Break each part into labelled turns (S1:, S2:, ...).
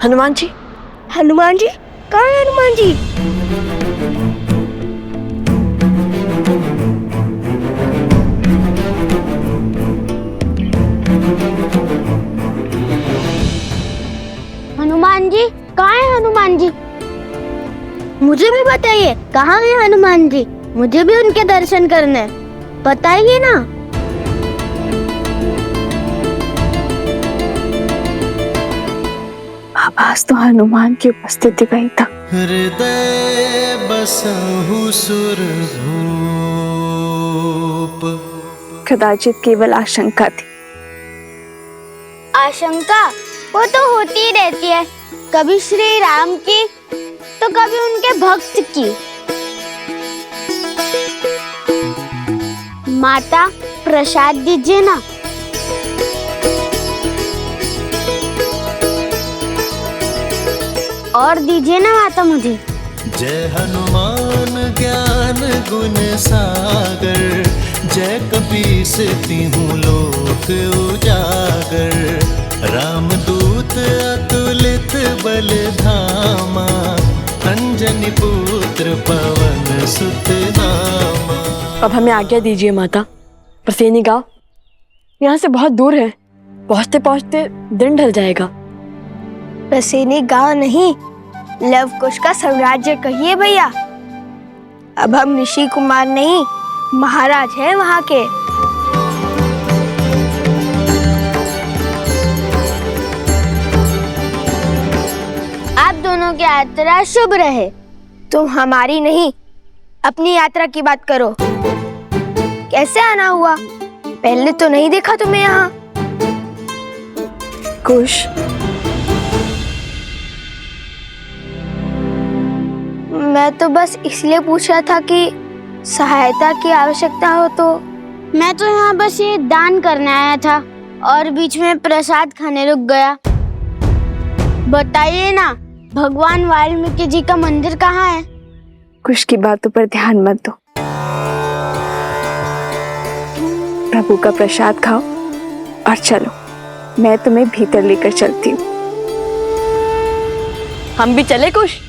S1: हनुमान जी।
S2: हनुमान जी? कहाँ है हनुमान जी?
S3: हनुमान जी कहाँ है हनुमान जी?
S2: मुझे भी बताइए कहाँ है हनुमान जी, मुझे भी उनके दर्शन करने हैं। बताइए ना।
S1: आज तो हनुमान की उपस्थिति गई था।
S4: हृदय बसहु सुरभूप।
S1: कदाचित केवल आशंका थी।
S3: आशंका वो तो होती ही रहती है, कभी श्री राम की तो कभी उनके भक्त की। माता प्रसाद दीजिए ना। और दीजिए ना माता मुझे।
S4: जय हनुमान ज्ञान गुण सागर, जय कपीस तिहुँ लोक उजागर। रामदूत अतुलित बल धामा, अंजनी पुत्र पवन सुत नामा।
S1: अब हमें आज्ञा दीजिए माता। प्रसेनी गांव यहाँ से बहुत दूर है, पहुँचते पहुँचते दिन ढल जाएगा।
S2: प्रसेनी गांव नहीं, लव कुश का साम्राज्य कहिए भैया। अब हम ऋषि कुमार नहीं, महाराज हैं वहाँ के।
S3: आप दोनों की यात्रा शुभ रहे।
S2: तुम हमारी नहीं, अपनी यात्रा की बात करो। कैसे आना हुआ? पहले तो नहीं देखा तुम्हें यहाँ।
S1: कुश,
S2: मैं तो बस इसलिए पूछा था कि सहायता की आवश्यकता हो तो।
S3: मैं तो यहाँ बस ये दान करने आया था और बीच में प्रसाद खाने रुक गया। बताइए ना, भगवान वाल्मीकि जी का मंदिर कहाँ है?
S1: कुश की बातों पर ध्यान मत दो। प्रभु का प्रसाद खाओ और चलो, मैं तुम्हें भीतर लेकर चलती हूँ। हम भी चले कुश?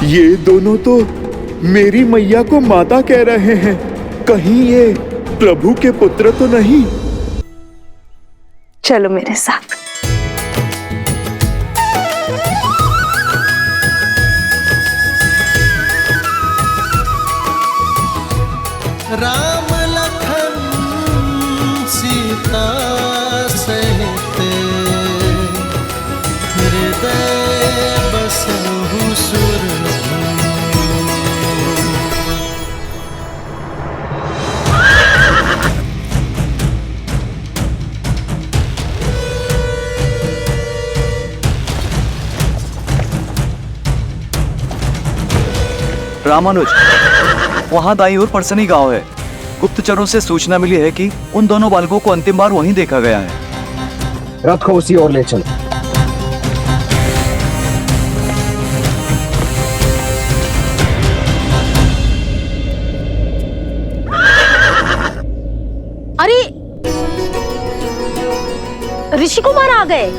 S5: ये दोनों तो मेरी मैया को माता कह रहे हैं, कहीं ये प्रभु के पुत्र तो नहीं?
S1: चलो मेरे साथ।
S4: राम लखन सीता सहित, हृदय बसहु सुरभूप।
S6: रामानुज, वहाँ दाईं ओर परसनी गांव है। गुप्तचरों से सूचना मिली है कि उन दोनों बालकों को अंतिम बार वहीं देखा गया है।
S7: रथ को उसी ओर ले चलो।
S2: अरे ऋषि कुमार आ गए।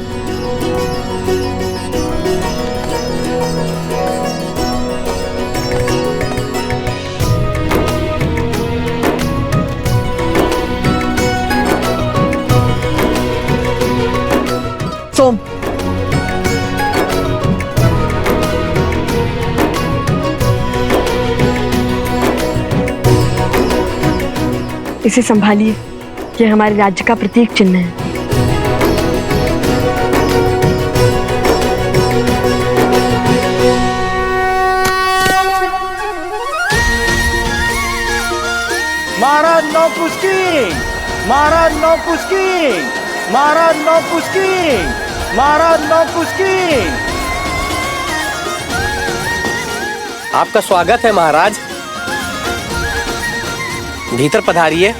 S6: सोम,
S1: इसे संभालिए, ये हमारे राज्य का प्रतीक चिन्ह है।
S7: महाराज नौकुस्की, महाराज नौकुस्की, महाराज नौकुस्की, महाराज नौकुस्की।
S8: आपका स्वागत है महाराज, भीतर पधारिए।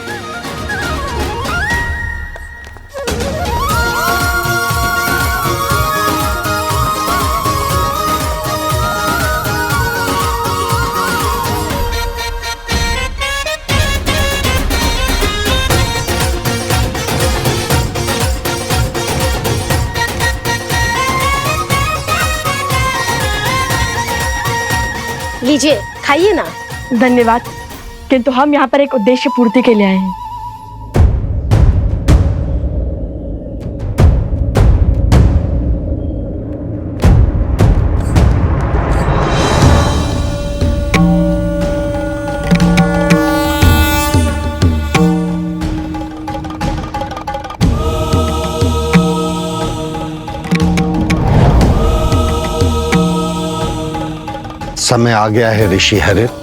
S2: लीजिए खाइए ना।
S1: धन्यवाद, किंतु हम यहाँ पर एक उद्देश्य पूर्ति के लिए आए हैं।
S9: समय आ गया है ऋषि हरित।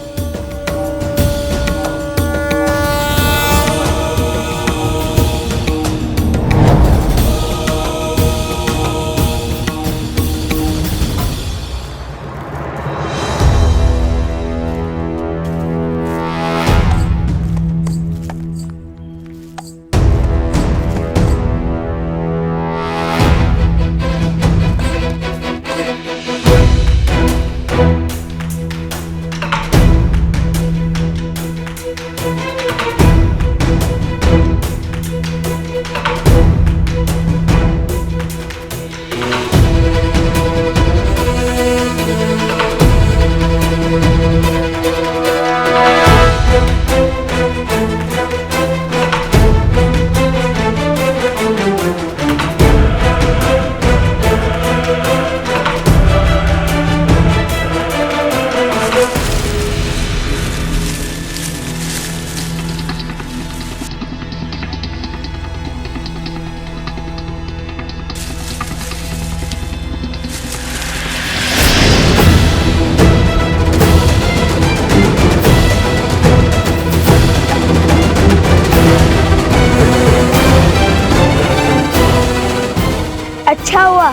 S2: अच्छा हुआ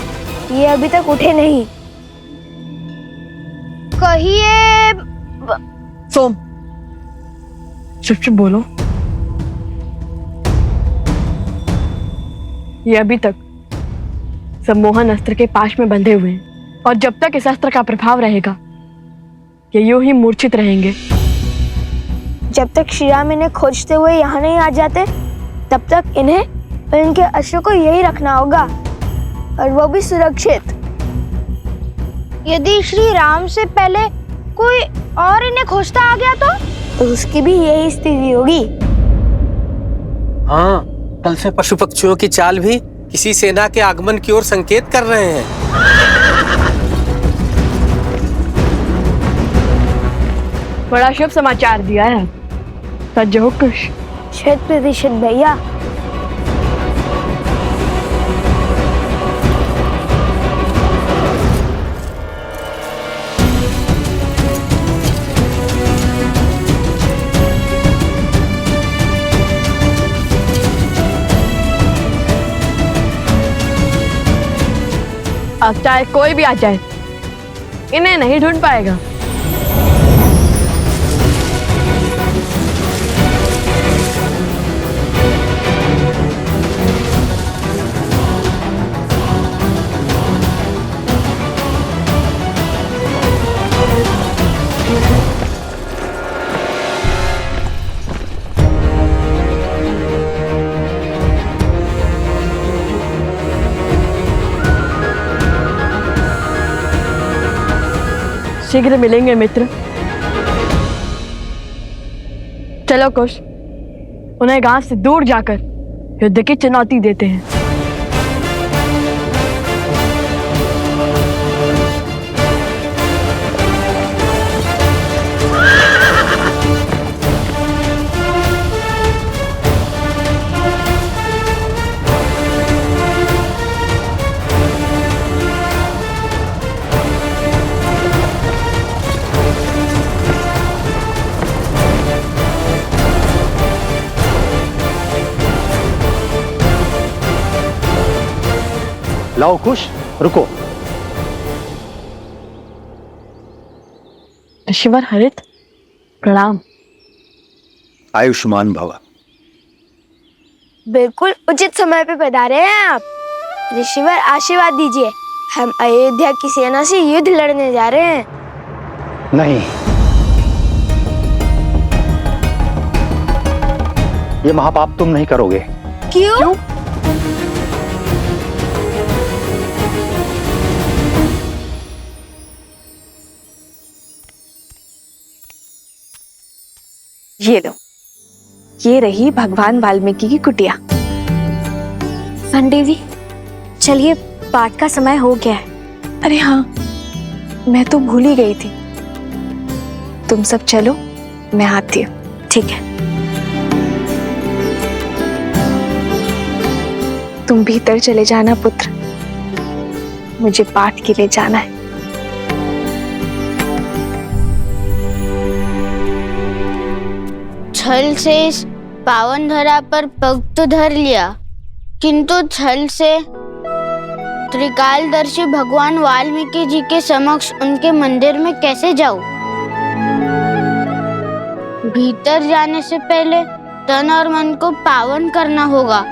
S2: ये अभी तक उठे नहीं।
S3: कहिए
S1: सोम, चुप चुप बोलो। ये अभी तक सम्मोहन अस्त्र के पाश में बंधे हुए हैं और जब तक इस अस्त्र का प्रभाव रहेगा ये यूं ही मूर्छित रहेंगे।
S2: जब तक श्री राम इन्हें खोजते हुए यहाँ नहीं आ जाते तब तक इन्हें और इनके अस्त्र को यही रखना होगा, और वो भी सुरक्षित।
S3: यदि श्री राम से पहले कोई और इन्हें खोजता आ गया
S2: तो उसकी भी यही स्थिति होगी।
S8: हाँ, कल से पशु पक्षियों की चाल भी किसी सेना के आगमन की ओर संकेत कर रहे हैं।
S1: बड़ा शुभ समाचार दिया है। सच हो कुश।
S2: 100% भैया।
S1: अब चाहे कोई भी आ जाए इन्हें नहीं ढूंढ पाएगा। शीघ्र मिलेंगे मित्र। चलो कुश, उन्हें गांव से दूर जाकर युद्ध की चुनौती देते हैं।
S7: लाओ कुश, रुको।
S1: ऋषिवर हरित, प्रणाम।
S6: आयुष्मान भव।
S2: बिल्कुल उचित समय पे पधारे हैं आप। ऋषिवर आशीर्वाद दीजिए, हम अयोध्या की सेना से युद्ध लड़ने जा रहे हैं।
S7: नहीं, ये महापाप तुम नहीं करोगे।
S2: क्यों?
S10: ये लो, ये रही भगवान वाल्मीकि की कुटिया।
S2: देवी, चलिए पाठ का समय हो गया है।
S10: अरे हाँ, मैं तो भूल ही गई थी। तुम सब चलो, मैं आती हूँ।
S2: ठीक है।
S10: तुम भीतर चले जाना पुत्र, मुझे पाठ के लिए जाना है।
S3: छल से इस पावन धरा पर पग तो धर लिया, किंतु छल से त्रिकालदर्शी भगवान वाल्मीकि जी के समक्ष उनके मंदिर में कैसे जाऊं? भीतर जाने से पहले तन और मन को पावन करना होगा।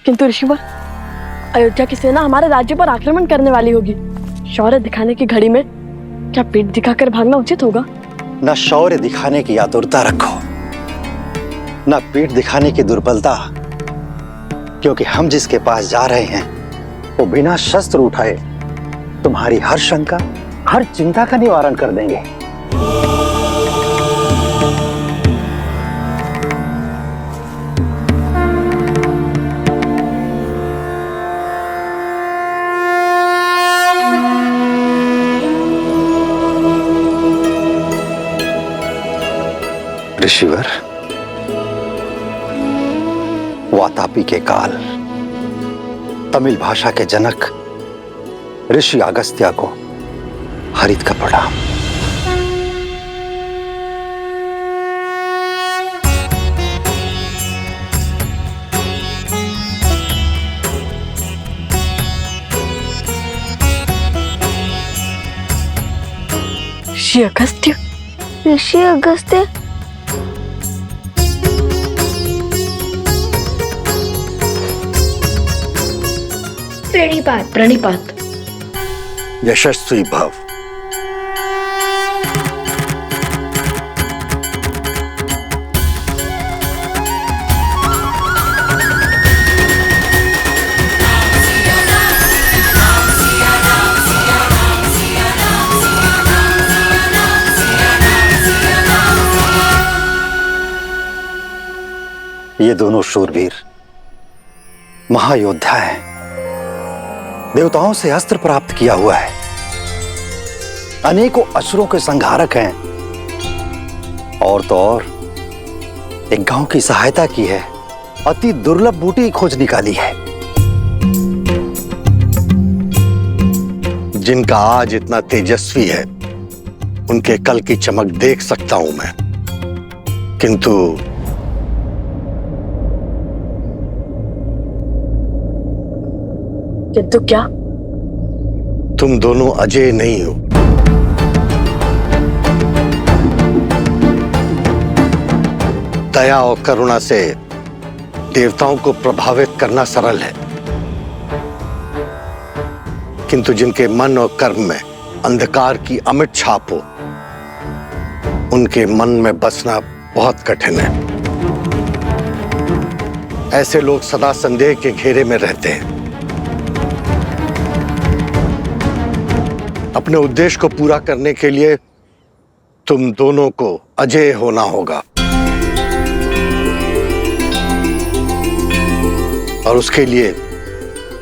S1: किंतु ऋषिवर, अयोध्या की सेना हमारे राज्य पर आक्रमण करने वाली होगी। शौर्य दिखाने की घड़ी में क्या पीठ दिखाकर भागना उचित होगा?
S9: न शौर्य दिखाने की आतुरता रखो, न पीठ दिखाने की दुर्बलता, क्योंकि हम जिसके पास जा रहे हैं वो बिना शस्त्र उठाए तुम्हारी हर शंका, हर चिंता का निवारण कर देंगे। ऋषिवर, वातापी के काल तमिल भाषा के जनक ऋषि अगस्त्य को हरित का प्रणाम।
S1: ऋषि अगस्त्य?
S2: ऋषि अगस्त्य?
S1: प्रणिपात प्रणिपात।
S9: यशस्वी भव। ये दोनों शूरवीर महायोद्धा हैं, देवताओं से अस्त्र प्राप्त किया हुआ है, अनेकों असुरों के संहारक हैं, और तो और एक गांव की सहायता की है, अति दुर्लभ बूटी खोज निकाली है। जिनका आज इतना तेजस्वी है, उनके कल की चमक देख सकता हूं मैं, किंतु
S1: क्या?
S9: तुम दोनों अजय नहीं हो। दया और करुणा से देवताओं को प्रभावित करना सरल है, किंतु जिनके मन और कर्म में अंधकार की अमिट छाप हो, उनके मन में बसना बहुत कठिन है। ऐसे लोग सदा संदेह के घेरे में रहते हैं। अपने उद्देश्य को पूरा करने के लिए तुम दोनों को अजेय होना होगा, और उसके लिए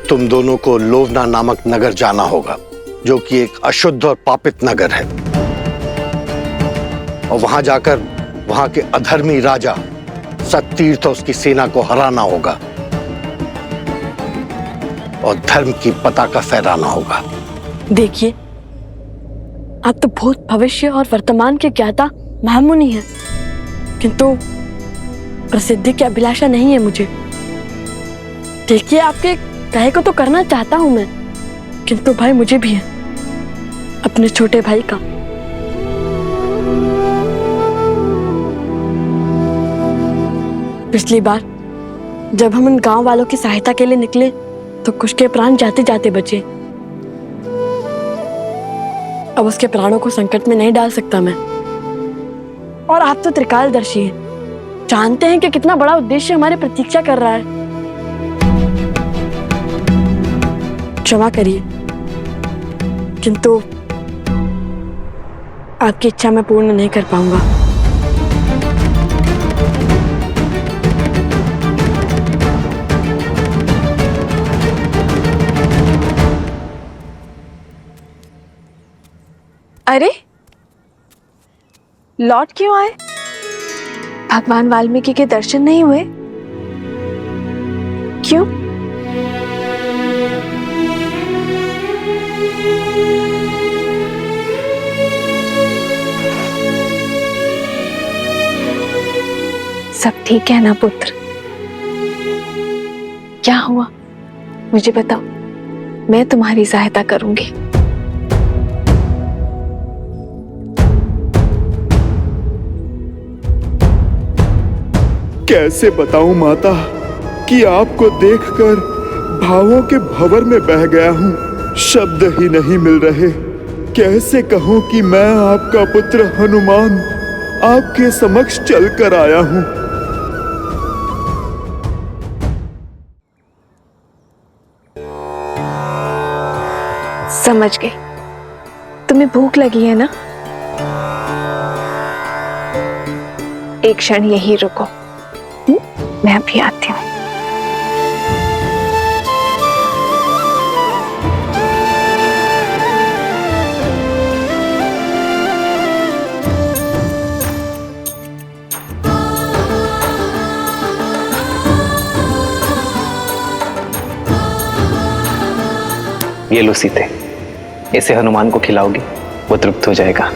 S9: तुम दोनों को लोवना नामक नगर जाना होगा, जो कि एक अशुद्ध और पापित नगर है, और वहां जाकर वहां के अधर्मी राजा सत्तीर्थ और उसकी सेना को हराना होगा और धर्म की पताका फहराना होगा।
S1: देखिए, आप तो भूत, भविष्य और वर्तमान के ज्ञाता महामुनि हैं, किंतु प्रसिद्धि की अभिलाषा नहीं है मुझे। देखिए, आपके कहे को तो करना चाहता हूं मैं, किंतु भाई मुझे भी है, अपने छोटे भाई का। पिछली बार जब हम उन गांव वालों की सहायता के लिए निकले तो कुछ के प्राण जाते जाते बचे। अब उसके प्राणों को संकट में नहीं डाल सकता मैं। और आप तो त्रिकालदर्शी हैं, जानते हैं कि कितना बड़ा उद्देश्य हमारी प्रतीक्षा कर रहा है। क्षमा करिए, किंतु आपकी इच्छा मैं पूर्ण नहीं कर पाऊंगा।
S10: अरे लौट क्यों आए? भगवान वाल्मीकि के दर्शन नहीं हुए? क्यों? सब ठीक है ना पुत्र? क्या हुआ मुझे बताओ, मैं तुम्हारी सहायता करूंगी।
S5: कैसे बताऊं माता कि आपको देखकर भावों के भंवर में बह गया हूं। शब्द ही नहीं मिल रहे। कैसे कहूं कि मैं आपका पुत्र हनुमान आपके समक्ष चलकर आया हूं।
S10: समझ गई, तुम्हें भूख लगी है ना? एक क्षण यहीं रुको, मैं अभी आती हूँ।
S11: ये लो सीते, इसे हनुमान को खिलाओगी, वो तृप्त हो जाएगा।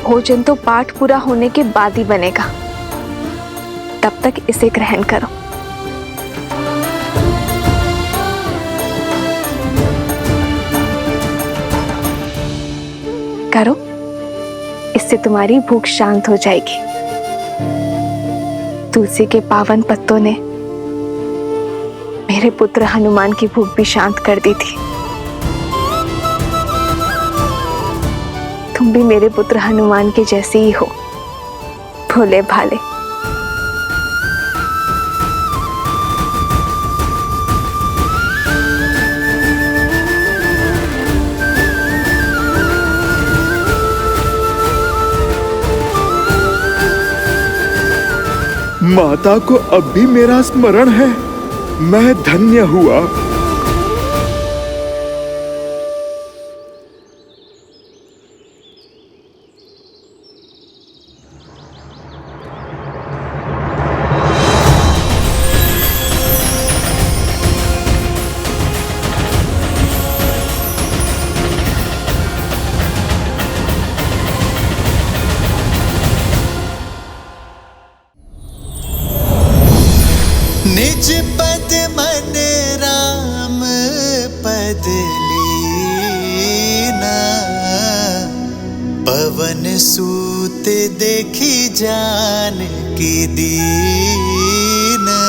S10: भोजन तो पाठ पूरा होने के बाद ही बनेगा, तब तक इसे ग्रहण करो। करो, इससे तुम्हारी भूख शांत हो जाएगी। तुलसी के पावन पत्तों ने मेरे पुत्र हनुमान की भूख भी शांत कर दी थी। तुम भी मेरे पुत्र हनुमान के जैसे ही हो, भोले भाले।
S5: माता को अब भी मेरा स्मरण है। मैं धन्य हुआ।
S4: निज पद मन राम पद लीना, पवन सूत देखी जानकी दीना।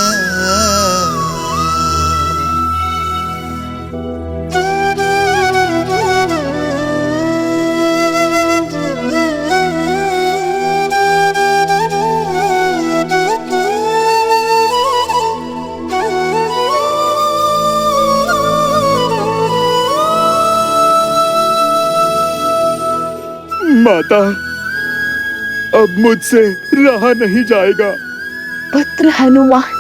S5: माता, अब मुझसे रहा नहीं जाएगा।
S10: पुत्र हनुमान,